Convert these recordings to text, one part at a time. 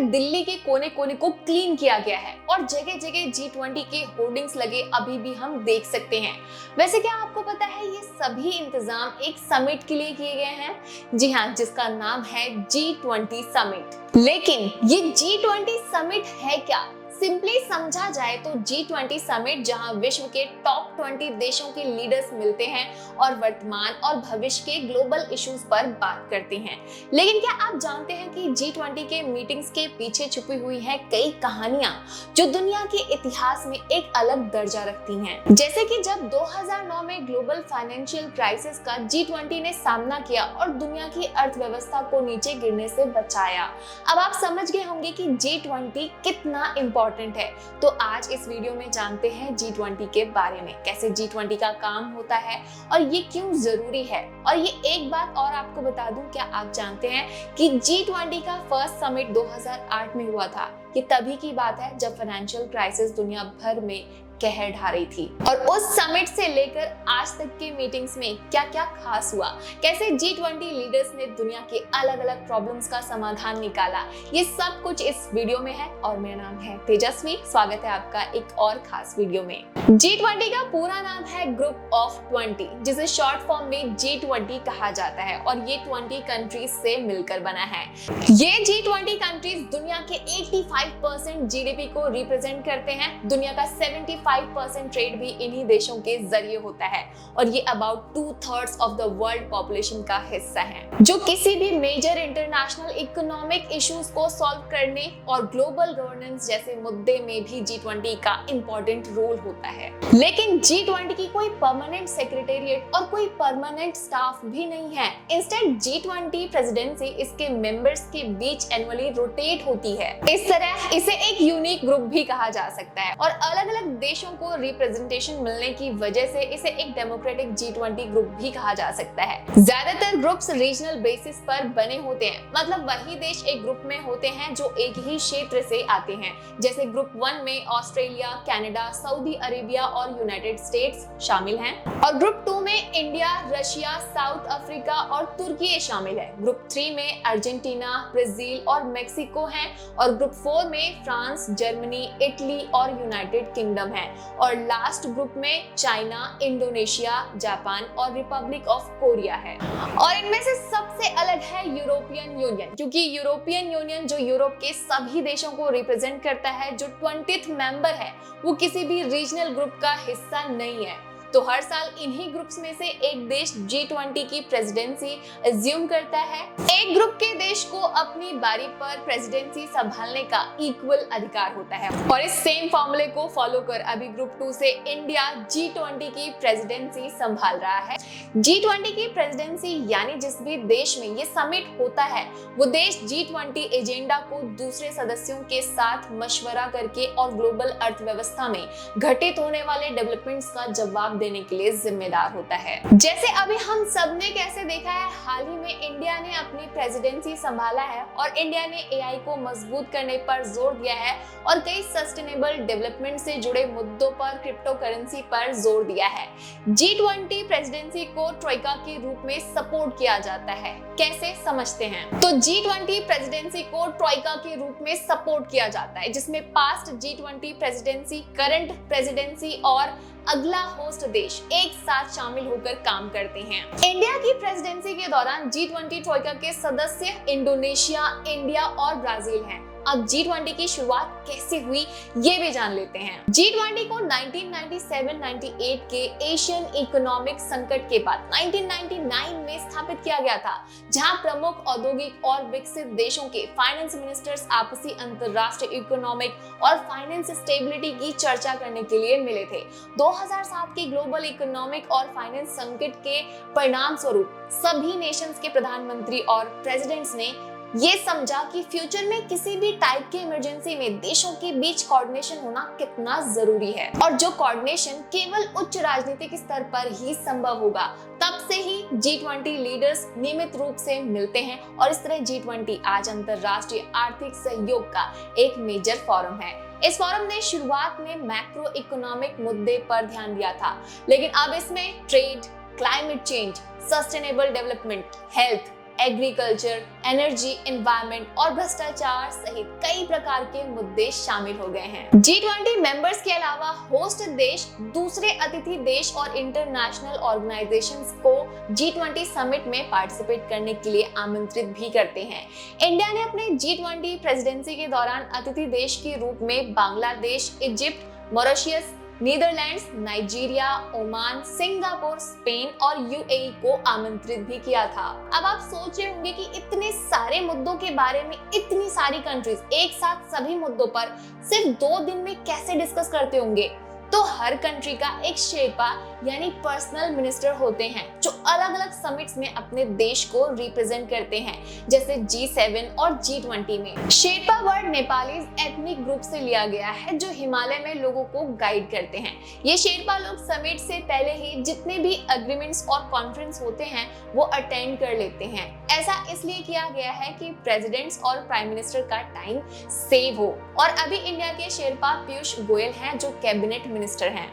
दिल्ली के कोने कोने को क्लीन किया गया है और जगह जगह G20 के होर्डिंग्स लगे अभी भी हम देख सकते हैं। वैसे क्या आपको पता है ये सभी इंतजाम एक समिट के लिए किए गए हैं? जी हाँ, जिसका नाम है G20 समिट। लेकिन ये G20 समिट है क्या? सिंपली समझा जाए तो G20 समिट जहां विश्व के टॉप 20 देशों के लीडर्स मिलते हैं और वर्तमान और भविष्य के ग्लोबल इश्यूज पर बात करते हैं। लेकिन क्या आप जानते हैं कि G20 के मीटिंग्स के पीछे छुपी हुई है कई कहानियां जो दुनिया के इतिहास में एक अलग दर्जा रखती हैं। जैसे कि जब 2009 में ग्लोबल फाइनेंशियल क्राइसिस का G20 ने सामना किया और दुनिया की अर्थव्यवस्था को नीचे गिरने से बचाया। अब आप समझ गए होंगे कि G20 कितना इम्पोर्टेंट है। तो आज इस वीडियो में जानते हैं G20 के बारे में, कैसे G20 का काम होता है और ये क्यों जरूरी है। और ये एक बात और आपको बता दूं, क्या आप जानते हैं कि G20 का फर्स्ट समिट 2008 में हुआ था। ये तभी की बात है जब फाइनेंशियल क्राइसिस दुनिया भर में कहर ढा रही थी। और उस समिट से लेकर आज तक के मीटिंग्स में क्या क्या खास हुआ, कैसे G20 लीडर्स ने दुनिया के अलग अलग प्रॉब्लम्स का समाधान निकाला, ये सब कुछ इस वीडियो में है। और मेरा नाम है तेजस्वी, स्वागत है आपका एक और खास वीडियो में। G20 का पूरा नाम है ग्रुप ऑफ 20, जिसे शॉर्ट फॉर्म में G20 कहा जाता है और ये 20 कंट्रीज से मिलकर बना है। ये G20 कंट्रीज दुनिया के 85% जीडीपी को रिप्रेजेंट करते हैं। दुनिया का 75% ट्रेड भी इन्हीं देशों के जरिए होता है और ये about 2/3 of the world population का हिस्सा है, जो किसी भी मेजर इंटरनेशनल इकोनॉमिक इश्यूज को सॉल्व करने और ग्लोबल गवर्नेंस जैसे मुद्दे में भी G20 का इंपॉर्टेंट रोल होता है। लेकिन G20 की कोई परमानेंट सेक्रेटेरिएट और कोई परमानेंट स्टाफ भी नहीं है। इंस्टेड G20 प्रेसिडेंसी इसके मेंबर्स के बीच एनुअली रोटेट होती है। इस तरह इसे एक यूनिक ग्रुप भी कहा जा सकता है और अलग अलग देशों को रिप्रेजेंटेशन मिलने की वजह से इसे एक डेमोक्रेटिक G20 ग्रुप भी कहा जा सकता है। ज्यादातर ग्रुप्स रीजनल बेसिस पर बने होते हैं, मतलब वही देश एक ग्रुप में होते हैं जो एक ही क्षेत्र से आते हैं। जैसे ग्रुप 1 में ऑस्ट्रेलिया, कनाडा, सऊदी अरेबिया और यूनाइटेड स्टेट्स शामिल हैं और ग्रुप 2 में इंडिया, रशिया, साउथ अफ्रीका और तुर्की शामिल है। ग्रुप 3 में अर्जेंटीना, ब्राजील और मेक्सिको हैं और ग्रुप 4 में फ्रांस, जर्मनी, इटली और यूनाइटेड किंगडम है और लास्ट ग्रुप में चाइना, इंडोनेशिया, जापान और रिपब्लिक ऑफ कोरिया है। और इनमें से सबसे अलग है यूरोपियन यूनियन, क्योंकि यूरोपियन यूनियन जो यूरोप के सभी देशों को रिप्रेजेंट करता है, जो 20th मेंबर है, वो किसी भी रीजनल ग्रुप का हिस्सा नहीं है। तो हर साल इन्हीं ग्रुप्स में से एक देश G20 की प्रेसिडेंसी अज्यूम करता है। एक ग्रुप के देश को अपनी बारी पर प्रेसिडेंसी संभालने का इक्वल अधिकार होता है और इस सेम फॉर्मूले को फॉलो कर अभी ग्रुप 2 से इंडिया G20 की प्रेसिडेंसी संभाल रहा है। G20 की प्रेसिडेंसी यानी जिस भी देश में ये समिट होता है, वो देश G20 एजेंडा को दूसरे सदस्यों के साथ मशवरा करके और ग्लोबल अर्थव्यवस्था में घटित होने वाले डेवलपमेंट्स का जवाब देने के लिए जिम्मेदार होता है। जैसे अभी हम सबने कैसे देखा है, हाल ही में इंडिया ने अपनी प्रेसिडेंसी संभाला है और इंडिया ने एआई को मजबूत करने पर जोर दिया है और कई सस्टेनेबल डेवलपमेंट से जुड़े मुद्दों पर, क्रिप्टो करेंसी पर जोर दिया है। G20 प्रेसिडेंसी को ट्रोइका के रूप में सपोर्ट किया जाता है। कैसे, समझते हैं। तो G20 प्रेसिडेंसी को ट्रोइका के रूप में सपोर्ट किया जाता है, जिसमें past G20 presidency, current presidency और अगला होस्ट देश एक साथ शामिल होकर काम करते हैं। इंडिया की प्रेसिडेंसी के दौरान G20 ट्रोइका के सदस्य इंडोनेशिया, इंडिया और ब्राजील हैं। अब G20 की शुरुआत कैसे हुई ये भी जान लेते हैं। G20 को 1997-98 के एशियन इकोनॉमिक संकट के बाद 1999 में स्थापित किया गया था, जहां प्रमुख औद्योगिक और विकसित देशों के फाइनेंस मिनिस्टर्स आपसी अंतरराष्ट्रीय इकोनॉमिक और फाइनेंस स्टेबिलिटी की चर्चा करने के लिए मिले थे। 2007 के ग्लोबल इकोनॉमिक और फाइनेंस संकट के परिणाम स्वरूप सभी नेशंस के प्रधानमंत्री और प्रेसिडेंट्स ने ये समझा कि फ्यूचर में किसी भी टाइप के इमरजेंसी में देशों के बीच कोऑर्डिनेशन होना कितना जरूरी है और जो कोऑर्डिनेशन केवल उच्च राजनीतिक स्तर पर ही संभव होगा। तब से ही G20 लीडर्स नियमित रूप से मिलते हैं और इस तरह G20 आज अंतरराष्ट्रीय आर्थिक सहयोग का एक मेजर फोरम है। इस फोरम ने शुरुआत में मैक्रो इकोनॉमिक मुद्दे पर ध्यान दिया था, लेकिन अब इसमें trade, climate change, sustainable development, health, agriculture, energy, environment और भ्रष्टाचार सहित कई प्रकार के मुद्दे शामिल हो गए हैं। G20 मेंबर्स के अलावा होस्ट देश दूसरे अतिथि देश और इंटरनेशनल ऑर्गेनाइजेशंस को G20 समिट में पार्टिसिपेट करने के लिए आमंत्रित भी करते हैं। इंडिया ने अपने G20 प्रेसिडेंसी के दौरान अतिथि देश के रूप में Bangladesh, Egypt, Mauritius, Netherlands, Nigeria, Oman, Singapore, Spain और यूएई को आमंत्रित भी किया था। अब आप सोच रहे होंगे कि इतने सारे मुद्दों के बारे में इतनी सारी कंट्रीज एक साथ सभी मुद्दों पर सिर्फ 2 दिन में कैसे डिस्कस करते होंगे। तो हर कंट्री का एक शेरपा यानी पर्सनल मिनिस्टर होते हैं जो अलग अलग समिट्स में अपने देश को रिप्रेजेंट करते हैं, जैसे G7 और G20 में। Sherpa word Nepalese ethnic group से लिया गया है जो हिमालय में लोगों को गाइड करते हैं। ये शेरपा लोग समिट से पहले ही जितने भी एग्रीमेंट्स और कॉन्फ्रेंस होते हैं वो अटेंड कर लेते हैं। ऐसा इसलिए किया गया है कि प्रेसिडेंट्स और प्राइम मिनिस्टर का टाइम सेव हो। और अभी इंडिया के शेरपा पीयूष गोयल हैं जो कैबिनेट मिनिस्टर हैं।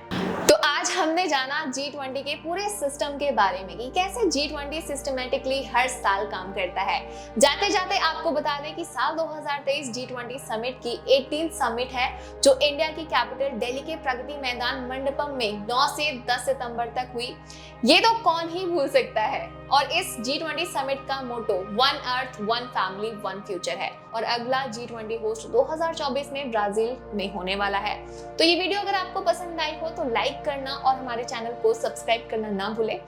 तो आज हमने जाना G20 के पूरे सिस्टम के बारे में कि कैसे G20 सिस्टमैटिकली हर साल काम करता है। जाते जाते आपको बता दें कि साल 2023 G20 समिट की 18th समिट है जो इंडिया की कैपिटल दिल्ली के प्रगति मैदान मंडपम में 9 से 10 सितंबर तक हुई। ये तो कौन ही भूल सकता है। और इस G20 समिट का motto one earth, one family, one future है। और अगला G20 होस्ट 2024 में ब्राजील में होने वाला है। तो ये वीडियो अगर आपको पसंद आई हो तो लाइक करना और हमारे चैनल को सब्सक्राइब करना ना भूलें।